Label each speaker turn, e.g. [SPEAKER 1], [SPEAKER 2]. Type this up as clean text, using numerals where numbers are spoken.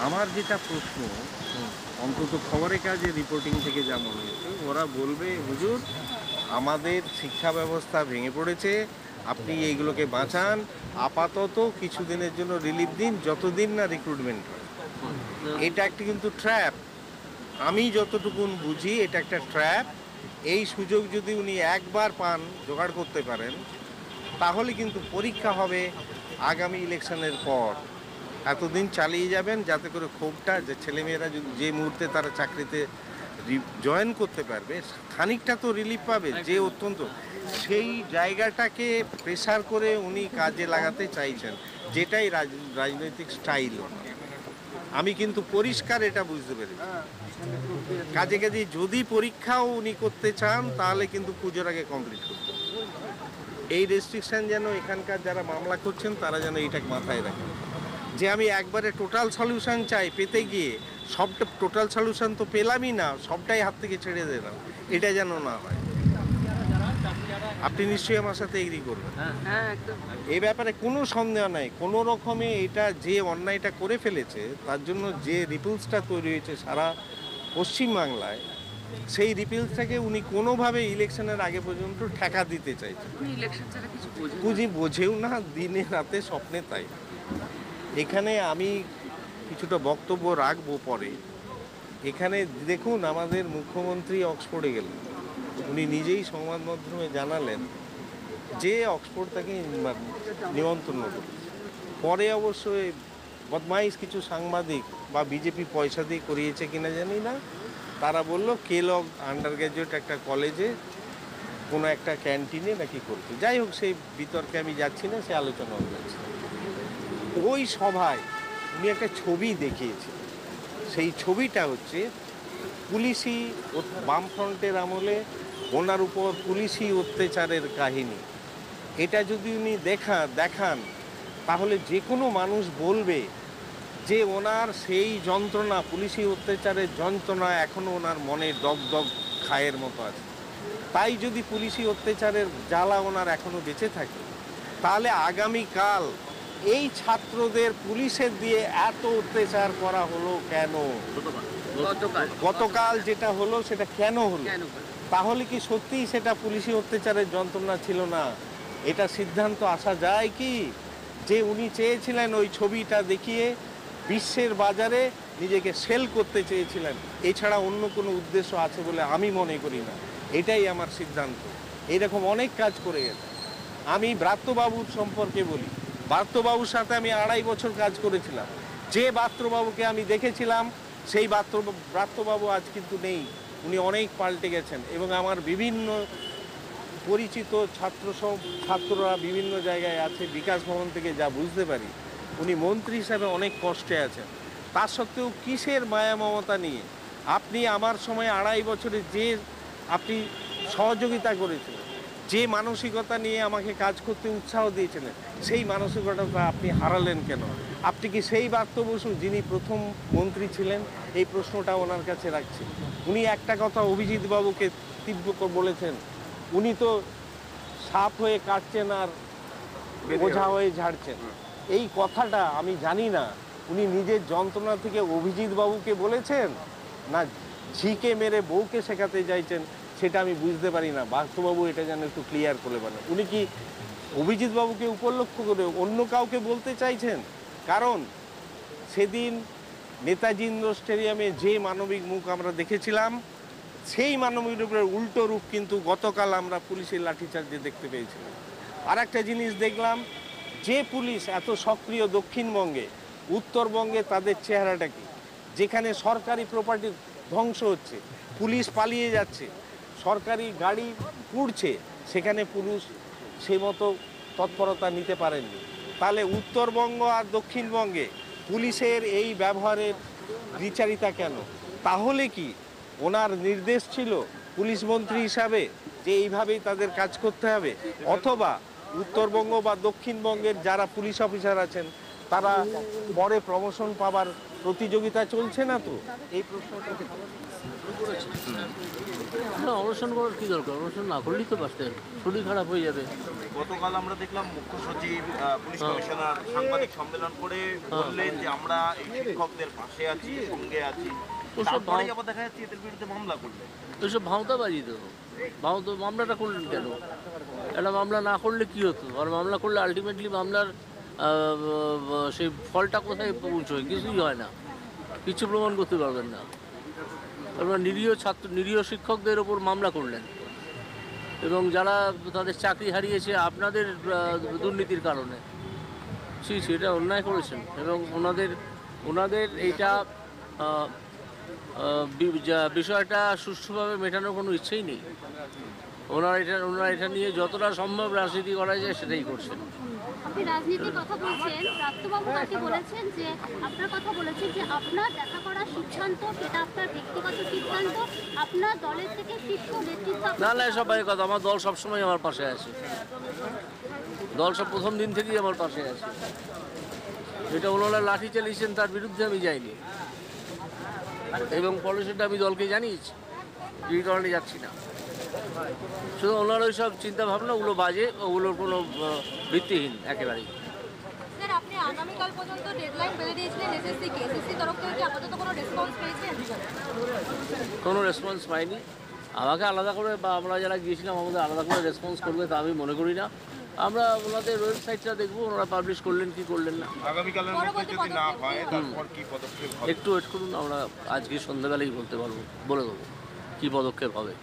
[SPEAKER 1] আমার যেটা প্রশ্ন, অন্তত খবরের কাজে রিপোর্টিং থেকে যা মনে হচ্ছে, ওরা বলবে হুজুর আমাদের শিক্ষা ব্যবস্থা ভেঙে পড়েছে, আপনি এইগুলোকে বাঁচান, আপাতত কিছুদিনের জন্য রিলিফ দিন, যতদিন না রিক্রুটমেন্ট হয়। এটা একটা কিন্তু ট্র্যাপ। আমি যতটুকুন বুঝি এটা একটা ট্র্যাপ। এই সুযোগ যদি উনি একবার পান, জোগাড় করতে পারেন, তাহলে কিন্তু পরীক্ষা হবে আগামী ইলেকশনের পর। এতদিন চালিয়ে যাবেন যাতে করে ক্ষোভটা, যে ছেলেমেয়েরা যদি যে মুহূর্তে তারা চাকরিতে জয়েন করতে পারবে, খানিকটা তো রিলিফ পাবে, যে অত্যন্ত সেই জায়গাটাকে প্রেসার করে উনি কাজে লাগাতে চাইছেন, যেটাই রাজনৈতিক স্টাইল। আমি কিন্তু পরিষ্কার এটা বুঝতে পেরেছি। কাজে কাজে যদি পরীক্ষাও উনি করতে চান, তাহলে কিন্তু পুজোর আগে কমপ্লিট করতে হবে। এই রেস্ট্রিকশন যেন এখানকার যারা মামলা করছেন তারা যেন এটাকে মাথায় রাখেন, যে আমি একবারে টোটাল সলিউশন চাই, পেতে গিয়ে সবটা টোটাল সলিউশন তো পেলামই না, সবটাই হাত থেকে ছেড়ে দিলাম, এটা যেন না হয়। আপনি নিশ্চয়ই আমার সাথে এগ্রি করবেন। এই ব্যাপারে কোনো সন্দেহ নাই, কোনো রকমে এটা যে অন্যায়টা করে ফেলেছে তার জন্য যে রিপিলসটা তৈরি হয়েছে সারা পশ্চিমবাংলায়, সেই রিপিলসটাকে উনি কোনোভাবে ইলেকশনের আগে পর্যন্ত ঠেকা দিতে চাইছেন। বোঝেও না, দিনে রাতে স্বপ্নে তাই। এখানে আমি কিছুটা বক্তব্য রাখবো পরে। এখানে দেখুন, আমাদের মুখ্যমন্ত্রী অক্সফোর্ডে গেলেন, উনি নিজেই সংবাদ মাধ্যমে জানালেন যে অক্সফোর্ড তাকে নিমন্ত্রণ করেছে। পরে অবশ্যই বদমাইশ কিছু সাংবাদিক বা বিজেপি পয়সা দিয়ে করিয়েছে কিনা জানি না, তারা বলল কেলগ আন্ডার গ্র্যাজুয়েট একটা কলেজে কোনো একটা ক্যান্টিনে নাকি করতে। যাই হোক, সেই বিতর্কে আমি যাচ্ছি না, সে আলোচনা হচ্ছে। ওই সভায় উনি একটা ছবি দেখিয়েছেন। সেই ছবিটা হচ্ছে পুলিশি বামফ্রন্টের আমলে ওনার উপর পুলিশি অত্যাচারের কাহিনী। এটা যদি উনি দেখান, তাহলে যে কোনো মানুষ বলবে যে ওনার সেই যন্ত্রণা, পুলিশি অত্যাচারের যন্ত্রণা এখনও ওনার মনে দগদগ খায়ের মতো আছে। তাই যদি পুলিশি অত্যাচারের জ্বালা ওনার এখনও বেঁচে থাকে, তাহলে আগামীকাল এই ছাত্রদের পুলিশের দিয়ে এত অত্যাচার করা হলো কেন? গতকাল যেটা হলো সেটা কেন হলো? তাহলে কি সত্যিই সেটা পুলিশি অত্যাচারের যন্ত্রণা ছিল না? এটা সিদ্ধান্ত আসা যায় কি যে উনি চেয়েছিলেন ওই ছবিটা দেখিয়ে বিশ্বের বাজারে নিজেকে সেল করতে চেয়েছিলেন, এছাড়া অন্য কোনো উদ্দেশ্য আছে বলে আমি মনে করি না। এটাই আমার সিদ্ধান্ত। এইরকম অনেক কাজ করে গেছে। আমি ব্রাত্যবাবুর সম্পর্কে বলি, ব্রাত্যবাবুর সাথে আমি 2.5 বছর কাজ করেছিলাম। যে ব্রাত্যবাবুকে আমি দেখেছিলাম, সেই ব্রাত্যবাবু আজ কিন্তু নেই। উনি অনেক পাল্টে গেছেন এবং আমার বিভিন্ন পরিচিত ছাত্ররা বিভিন্ন জায়গায় আছে। বিকাশ ভবন থেকে যা বুঝতে পারি, উনি মন্ত্রী হিসাবে অনেক কষ্টে আছেন। তা সত্ত্বেও কিসের মায়া মমতা নিয়ে আপনি আমার সময় 2.5 বছরে যে আপনি সহযোগিতা করেছিলেন, যে মানসিকতা নিয়ে আমাকে কাজ করতে উৎসাহ দিয়েছিলেন, সেই মানসিকতাটা আপনি হারালেন কেন? আপনি কি সেই ব্রাত্য বসু যিনি প্রথম মন্ত্রী ছিলেন? এই প্রশ্নটা ওনার কাছে রাখছি। উনি একটা কথা অভিজিৎ বাবুকে তীব্র বলেছেন, উনি তো সাপ হয়ে কাটছেন আর বোঝা হয়ে ঝাড়ছেন। এই কথাটা আমি জানি না উনি নিজের যন্ত্রণা থেকে অভিজিৎ বাবুকে বলেছেন না ঝিকে মেরে বউকে শেখাতে চাইছেন, সেটা আমি বুঝতে পারি না। বাস্তবাবু এটা যেন একটু ক্লিয়ার করে বলেন, উনি কি অভিজিৎ বাবুকে উপলক্ষ করে অন্য কাউকে বলতে চাইছেন? কারণ সেদিন নেতাজি ইন্ডোর স্টেডিয়ামে যে মানবিক মুখ আমরা দেখেছিলাম, সেই মানবিক রূপের উল্টো রূপ কিন্তু গতকাল আমরা পুলিশের লাঠিচার্জে দেখতে পেয়েছিলাম। আর একটা জিনিস দেখলাম, যে পুলিশ এত সক্রিয় দক্ষিণবঙ্গে, উত্তরবঙ্গে তাদের চেহারাটা কি? যেখানে সরকারি প্রপার্টি ধ্বংস হচ্ছে, পুলিশ পালিয়ে যাচ্ছে, সরকারি গাড়ি পুড়ছে, সেখানে পুলিশ সে মতো তৎপরতা নিতে পারেননি। তাহলে উত্তরবঙ্গ আর দক্ষিণবঙ্গে পুলিশের এই ব্যবহারের দ্বিচারিতা কেন? তাহলে কি ওনার নির্দেশ ছিল পুলিশ মন্ত্রী হিসাবে যে এইভাবেই তাদের কাজ করতে হবে? অথবা উত্তরবঙ্গ বা দক্ষিণবঙ্গের যারা পুলিশ অফিসার আছেন তারা পরে প্রমোশন পাবার প্রতিযোগিতা চলছে না তো? এই প্রশ্নটা
[SPEAKER 2] না, অনশন করার কী দরকার? অনশন না করলেই তো পারতেন, শরীর খারাপ হয়ে যাবে।
[SPEAKER 3] গতকাল আমরা দেখলাম মুখ্য সচিব পুলিশ কমিশনার সাংবাদিক সম্মেলন করে বললেন যে আমরা এই শিক্ষকদের পাশে আছি, সঙ্গে আছি। তারপরে আবার দেখা যাচ্ছে এদের বিরুদ্ধে মামলা করলেন।
[SPEAKER 2] ওইসব ভাঁওতাবাজি তো, মামলাটা করলেন কেন? একটা মামলা না করলে কি হতো? আর মামলা করলে আলটিমেটলি মামলার সেই ফলটা কোথায় পৌঁছয়? কিছুই হয় না, কিছু প্রমাণ করতে পারবেন না। আপনারা নিরীহ শিক্ষকদের ওপর মামলা করলেন, এবং যারা তাদের চাকরি হারিয়েছে আপনাদের দুর্নীতির কারণে। সেটা অন্যায় করেছেন, এবং ওনাদের এইটা বিষয়টা সুষ্ঠুভাবে মেটানোর কোনো ইচ্ছেই নেই। ওনারা এটা নিয়ে যতটা সম্ভব রাজনীতি করা যায় সেটাই করছেন।
[SPEAKER 4] আপনি রাজনীতির কথা বলছেন, প্রাপ্তবাবু তাকে বলেছেন যে আপনার কথা বলেছেন যে আপনার দেখা করার সিদ্ধান্ত সেটা আপনার ব্যক্তিগত সিদ্ধান্ত, আপনার দলের থেকে শীর্ষ নেতৃত্ব।
[SPEAKER 2] না, সবাই কথা, আমার দল সবসময় আমার পাশে আছে। দল সব প্রথম দিন থেকেই আমার পাশে আছে। যেটা ওনারা লাঠি চালিয়েছেন তার বিরুদ্ধে আমি যাইনি, এবং পলিসিটা আমি দলকে জানিয়েছি, এই কারণে যাচ্ছি না। শুধু ওনার ওই সব চিন্তাভাবনা ওগুলো বাজে, ওগুলোর কোনো ভিত্তিহীন একেবারেই।
[SPEAKER 5] স্যার, আপনি আগামীকাল পর্যন্ত ডেডলাইন বেঁধে দিয়েছিলেন এসএসসিকে। এসএসসি তরফ থেকে কি আপাতত কোনো রেসপন্স পেয়েছেন?
[SPEAKER 2] কোনো রেসপন্স পাইনি। আমাকে আলাদা করে, বা আমরা যারা গিয়েছিলাম আমাদের আলাদা করে রেসপন্স করবে তা আমি মনে করি না। আমরা ওনাদের ওয়েবসাইটটা দেখবো, ওনারা পাবলিশ করলেন কি করলেন না।
[SPEAKER 3] আগামীকালের মধ্যে যদি না হয় তারপর কি পদক্ষেপ হবে?
[SPEAKER 2] একটু ওয়েট করুন, আমরা আজকে সন্ধ্যাবেলায় বলে দেবো কী পদক্ষেপ হবে।